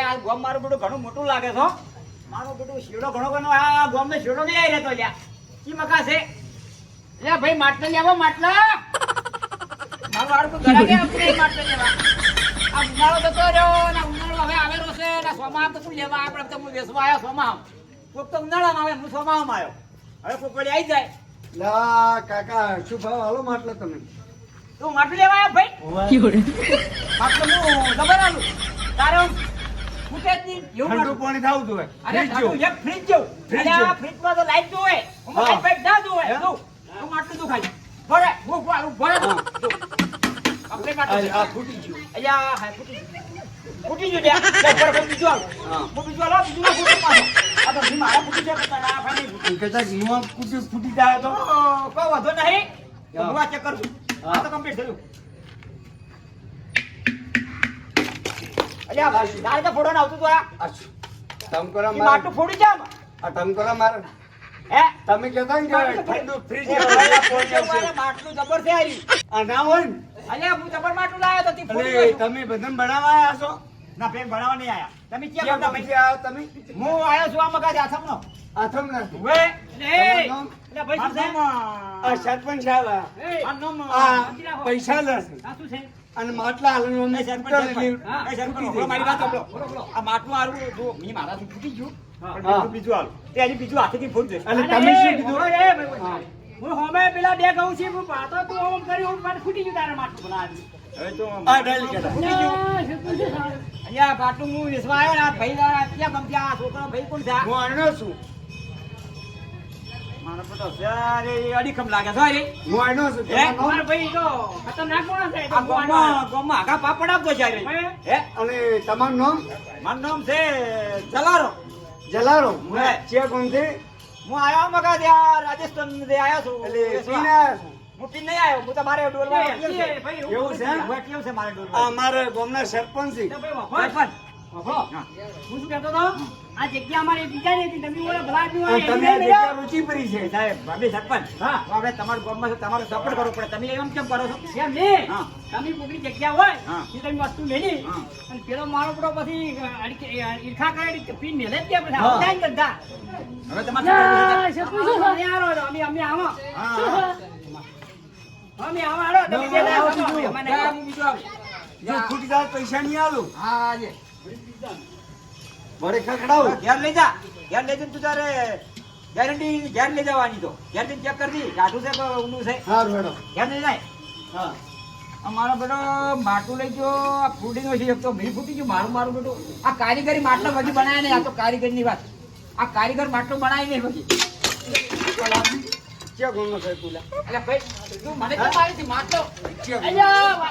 આ ગોમ મારું બધું ઘણું મોટું લાગે છે મારું બધું શેડો ઘણો આ ગોમ ને શેડો નહીં આવી રહેતો લ્યા કી મકા છે લે ભાઈ માટલા લેવા માટલા મારું વાળું તો ઘડા ગયા આપણે માટલા લેવા આ ઉનાળો જતો રહ્યો ને ઉનાળો હવે આવેલો છે ને સોમામ તો કોઈ લેવા આપણે તો વેસવા આવ્યા સોમામ કોક તો ઉનાળામાં આવે હું સોમામ આવ્યો હવે કોક વળી આવી જાય લા કાકા શું ભાવ હાલો માટલા તમે તું માટલું લેવા આવ્યો ભાઈ માટલું હું ખબર આલું તારે ફૂટે જ નહીં એવું ઠંડુ માટલું. પાણી થાવું જોઈએ અરે ઠંડુ એક ફ્રીજ જેવું ફ્રીજ અરે આ જેવું. ફ્રીજમાં તો લાઈટ જોવે હું લાઈટ બાઈટ ના જોવે તું માટલું તું ખાલી ભરે હું ભરે આપણે માટલું આ ફૂટી ગયું અલ્યા હા ફૂટી ગયું લ્યા લે ઉપર કોઈ બીજું આલો હા. હું બીજું આલો બીજું ના ફૂટે પાછો આ તો ભી મારા ફૂટી જાય પણ આ ફાની ફૂટી કદાચ મુઆ ફૂટી જાય તો કોઈ વાંધો નહીં હા. હું આ ચેક કરું છું આ તો કમ્પ્લીટ થયું અલ્યા ભાઈ તારે તો ફોડો આવતું તો આ તમ કરો ઈ માટલું ફોડી જા આમાં. આ તમ કરો મારે હે તમે કહેતા ને કે ઠંડુ ફ્રીજ માટલું જબર છે આરી આ ના હોય ને અલ્યા હું જબર માટલું લાવ્યો તો તી ફોડી એટલે ગયો. તમે બધાને બનાવવા આવ્યા છો ના ફેર ભણાવવા નહીં આયા તમે ક્યાં ક્યાં કરતા પછી ભાઈ આવ્યા તમે હું આયો છું આ મગાજ આસામનો આથમ ના વે તમારું નામ? એટલે ભાઈ શું છે આ સરપંચ આવ્યા આ નામ આ પૈસા લેશે આ શું છે અને માટલા હાલનું અમને મારી વાત સાંભળો. આ માટલું હારું જો મી મારાથી ફૂટી ગયું પણ હા. બીજું હારું તે હજી બીજું હાથેથી ફૂટશે અને તમે શું કીધું? હા. હું હોમે પેલા બે કહું છું હું પાતો તું ઓમ કરી હું પાછું ફૂટી ગયું તારે માટલું બનાવી હવે તો આ ડાલી કહેતા. ફૂટી ગયું અહીંયા પાટલું હું વેસવા આવ્યો ને આ ભાઈ દ્વારા ક્યાં ગમત્યા આ છોકરો ભાઈ કોણ છે આ? હું અણ્યો છું મારો બેટો સારે અડીખમ લાગે છે અરે હું અણ્યો છું હે તમારું મારો નામ? ભાઈ તો ખતરનાક માણસ છે આ ગામમાં આગા પાપડ આપતો છે અરે હે અને તમારું નામ મારું નામ છે જલારો જલારો હે. છે કોણ છે હું આયો મગા ત્યાં રાજસ્થાન થી આયો છું એટલે પીને આવ્યા છો? હું પીને નહીં આયો હું તો મારે ડોલવા આવ્યો છે. એવું છે? હું કેવું છે મારે આ ડોલવા અમારા ગામના સરપંચ છે સરપંચ. હા. હું શું કહેતો હતો આ જગ્યા અમારી બીજાની હતી તમે ઓલા ભલા આદમી આ હોય તમે આ જગ્યા રૂચિપરી છે સાહેબ ભાભી સરપંચ હા. તો આપણે તમારા ગામમાં છે, તમારો સપોર્ટ કરવો પડે તમે એમ કેમ કરો છો એમ નહીં હા. તમે કોકની જગ્યા હોય હા. એ તમે વસ્તુ મેલી હા. અને પેલો મારો પડો પછી ઈર્ખા કરે પી મેલે જ ત્યાં પછી હા. આવતા જ ધંધા હવે તમારે અમે આવો અમે આવો હા. અમે આવો હાલો તમે ના, બે ના, આવો, બીજું. અમને હા, આવો. હું બીજું આવું. જો ફૂટી જાય તો પૈસા નહીં આલું હા જે વડે ખખડાવું ઘેર લઈ જા ઘેર લઈ જઈને તું તારે ગેરંટી ઘેર લઈ જવાની તો ઘેર જઈને ચેક કરવી ગાઢું છે કે ઊંડું છે સારું મેડમ ઘેર લઈ જાય હા અમારો બેટો માટલું લઈ ગયો આ ફૂટી નો છે એક તો મી ફૂટી ગયું મારું બેટું આ કારીગરી માટલો બધી બનાવે નહીં આ તો કારીગરની વાત આ કારીગર માટલું બનાવી નહીં બધી ક્યાં ગામનો છે તુલા એટલે ભાઈ તું મને કેમ આવી છે માટલો ક્યાં અલ્યા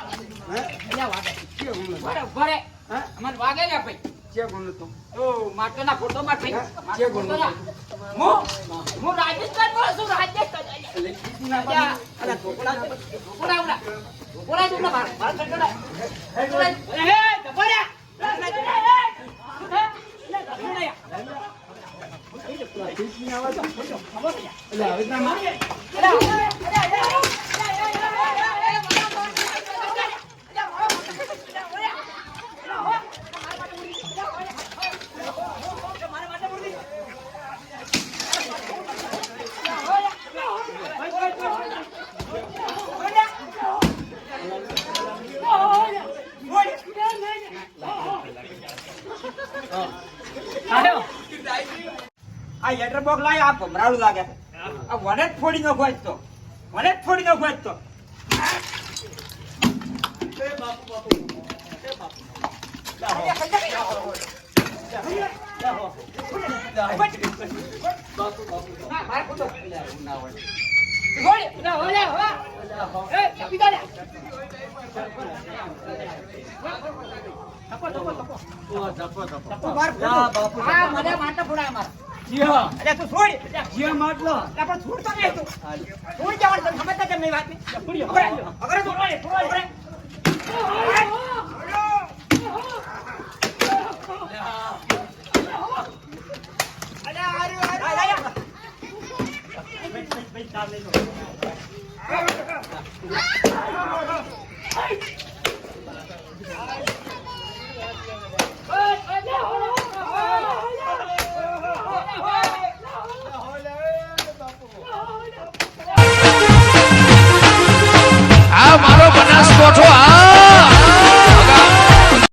હે અલ્યા વાગે ક્યાં ગામનો છે? બરે બરે હે અમારે વાગે ને ભાઈ ક્યાં ગામનો તો તો માટલો ના ફોટો માં ભાઈ હે? જે બોલનો છે? હું રાજસ્થાન માં છું રાજસ્થાન એટલે કીધી ના અલ્યા અલ્યા ઢોકળા ઢોકળા ઉડા ઢોકળા ઢોકળા માર ઠંડોડા હે ધબોડા કીધી ના આવે તો એટલે હવે તમે આ લેટર બોક્સ લાય આ ભમરાળું લાગે છે આ વને જ ફોડી નો ખોજ તો વને જ ફોડી નો ખોજ તો મને માટા ફોડાય મારા જીયા અરે તું છોડ જીયા માટલો આપણે છોડતો નહીં તું છોડી જવાનું તને સમજતા કેમ નહીં વાત ની અગર તું છોડ